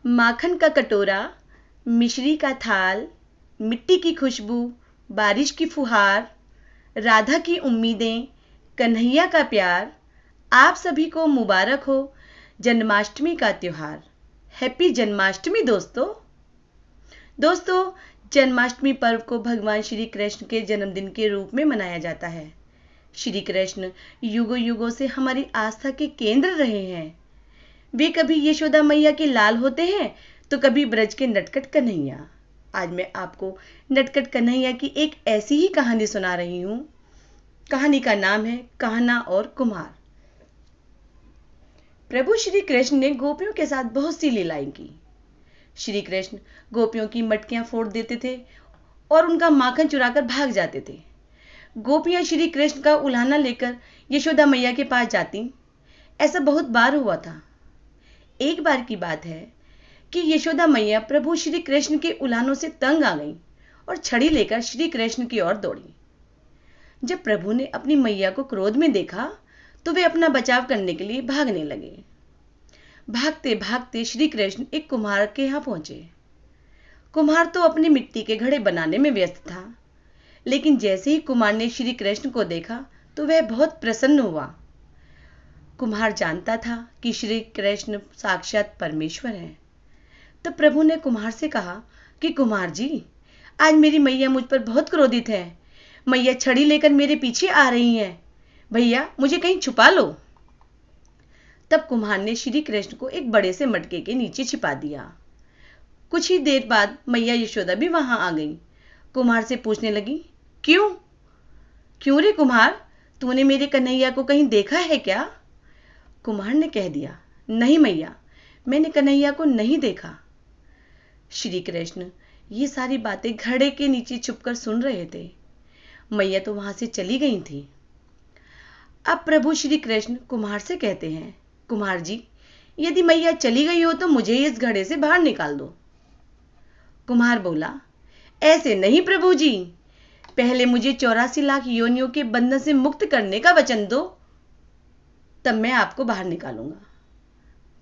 माखन का कटोरा, मिश्री का थाल, मिट्टी की खुशबू, बारिश की फुहार, राधा की उम्मीदें, कन्हैया का प्यार। आप सभी को मुबारक हो जन्माष्टमी का त्योहार। हैप्पी जन्माष्टमी दोस्तों। जन्माष्टमी पर्व को भगवान श्री कृष्ण के जन्मदिन के रूप में मनाया जाता है। श्री कृष्ण युगों युगों से हमारी आस्था के केंद्र रहे हैं। वे कभी यशोदा मैया के लाल होते हैं तो कभी ब्रज के नटखट कन्हैया। आज मैं आपको नटखट कन्हैया की एक ऐसी ही कहानी सुना रही हूँ। कहानी का नाम है कान्हा और कुम्हार। प्रभु श्री कृष्ण ने गोपियों के साथ बहुत सी लीलाएं की। श्री कृष्ण गोपियों की मटकियां फोड़ देते थे और उनका माखन चुराकर भाग जाते थे। गोपियां श्री कृष्ण का उल्हाना लेकर यशोदा मैया के पास जाती। ऐसा बहुत बार हुआ था। एक बार की बात है कि यशोदा मैया प्रभु श्री कृष्ण के उल्हानों से तंग आ गईं और छड़ी लेकर श्री कृष्ण की ओर दौड़ी। जब प्रभु ने अपनी मैया को क्रोध में देखा तो वे अपना बचाव करने के लिए भागने लगे। भागते भागते श्री कृष्ण एक कुम्हार के यहां पहुंचे। कुम्हार तो अपनी मिट्टी के घड़े बनाने में व्यस्त था, लेकिन जैसे ही कुम्हार ने श्री कृष्ण को देखा तो वह बहुत प्रसन्न हुआ। कुम्हार जानता था कि श्री कृष्ण साक्षात परमेश्वर हैं। तब प्रभु ने कुम्हार से कहा कि कुम्हार जी, आज मेरी मैया मुझ पर बहुत क्रोधित है। मैया छड़ी लेकर मेरे पीछे आ रही हैं। भैया मुझे कहीं छुपा लो। तब कुम्हार ने श्री कृष्ण को एक बड़े से मटके के नीचे छिपा दिया। कुछ ही देर बाद मैया यशोदा भी वहां आ गई। कुम्हार से पूछने लगी, क्यों रे कुम्हार, तूने मेरे कन्हैया को कहीं देखा है क्या? कुम्हार ने कह दिया, नहीं मैया, मैंने कन्हैया को नहीं देखा। श्री कृष्ण ये सारी बातें घड़े के नीचे छुपकर सुन रहे थे। मैया तो वहां से चली गई थी। अब प्रभु श्री कृष्ण कुम्हार से कहते हैं, कुम्हार जी, यदि मैया चली गई हो तो मुझे इस घड़े से बाहर निकाल दो। कुम्हार बोला, ऐसे नहीं प्रभु जी, पहले मुझे 84 लाख योनियों के बंधन से मुक्त करने का वचन दो, तब मैं आपको बाहर निकालूंगा।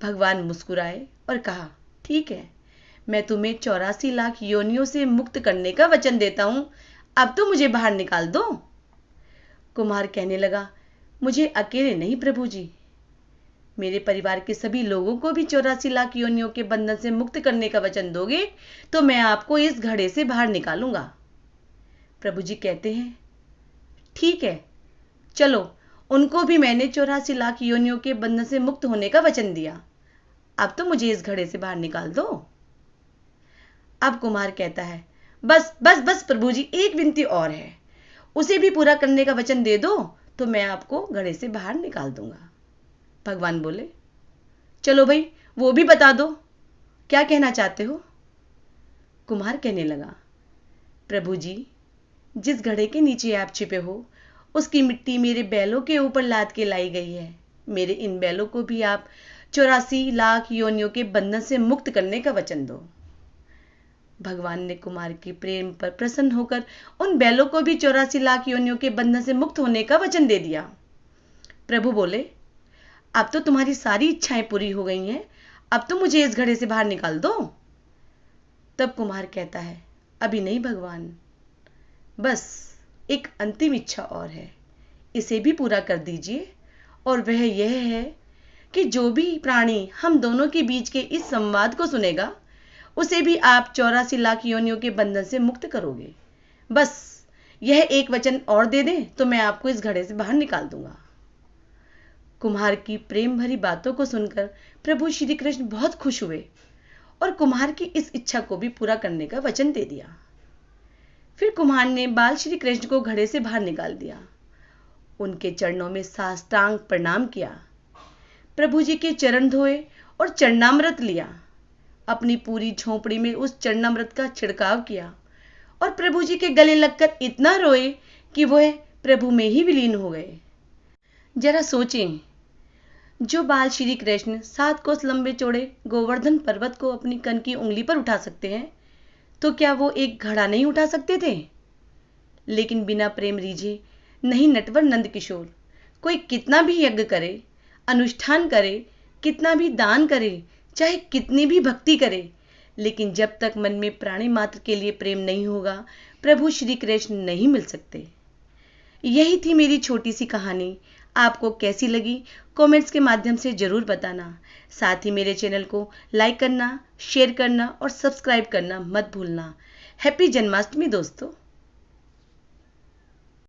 भगवान मुस्कुराए और कहा, ठीक है, मैं तुम्हें 84 लाख योनियों से मुक्त करने का वचन देता हूं, अब तो मुझे बाहर निकाल दो। कुम्हार कहने लगा, मुझे अकेले नहीं प्रभु जी, मेरे परिवार के सभी लोगों को भी 84 लाख योनियों के बंधन से मुक्त करने का वचन दोगे तो मैं आपको इस घड़े से बाहर निकालूंगा। प्रभु जी कहते हैं, ठीक है, चलो, उनको भी मैंने 84 लाख योनियों के बंधन से मुक्त होने का वचन दिया, अब तो मुझे इस घड़े से बाहर निकाल दो। अब कुम्हार कहता है, बस बस बस प्रभु जी, एक विनती और है, उसे भी पूरा करने का वचन दे दो तो मैं आपको घड़े से बाहर निकाल दूंगा। भगवान बोले, चलो भाई, वो भी बता दो, क्या कहना चाहते हो? कुम्हार कहने लगा, प्रभु जी, जिस घड़े के नीचे आप छिपे हो उसकी मिट्टी मेरे बैलों के ऊपर लाद के लाई गई है। मेरे इन बैलों को भी आप 84 लाख योनियों के बंधन से मुक्त करने का वचन दो। भगवान ने कुमार के प्रेम पर प्रसन्न होकर उन बैलों को भी 84 लाख योनियों के बंधन से मुक्त होने का वचन दे दिया। प्रभु बोले, अब तो तुम्हारी सारी इच्छाएं पूरी हो गई हैं, अब तो मुझे इस घड़े से बाहर निकाल दो। तब कुम्हार कहता है, अभी नहीं भगवान, बस एक अंतिम इच्छा और है, इसे भी पूरा कर दीजिए, और वह यह है कि जो भी प्राणी हम दोनों के बीच के इस संवाद को सुनेगा उसे भी आप 84 लाख योनियों के बंधन से मुक्त करोगे। बस यह एक वचन और दे दें तो मैं आपको इस घड़े से बाहर निकाल दूंगा। कुम्हार की प्रेम भरी बातों को सुनकर प्रभु श्री कृष्ण बहुत खुश हुए और कुम्हार की इस इच्छा को भी पूरा करने का वचन दे दिया। फिर कुम्हार ने बाल श्री कृष्ण को घड़े से बाहर निकाल दिया, उनके चरणों में साष्टांग प्रणाम किया, प्रभु जी के चरण धोए और चरणामृत लिया, अपनी पूरी झोंपड़ी में उस चरणामृत का छिड़काव किया और प्रभु जी के गले लगकर इतना रोए कि वह प्रभु में ही विलीन हो गए। जरा सोचें, जो बाल श्री कृष्ण 7 कोस लंबे चौड़े गोवर्धन पर्वत को अपनी कन की उंगली पर उठा सकते हैं, तो क्या वो एक घड़ा नहीं उठा सकते थे? लेकिन बिना प्रेम रीझे नहीं नटवर नंद किशोर, कोई कितना भी यज्ञ करे, अनुष्ठान करे, कितना भी दान करे, चाहे कितनी भी भक्ति करे, लेकिन जब तक मन में प्राणी मात्र के लिए प्रेम नहीं होगा, प्रभु श्री कृष्ण नहीं मिल सकते। यही थी मेरी छोटी सी कहानी। आपको कैसी लगी कमेंट्स के माध्यम से जरूर बताना। साथ ही मेरे चैनल को लाइक करना, शेयर करना और सब्सक्राइब करना मत भूलना। हैप्पी जन्माष्टमी दोस्तों।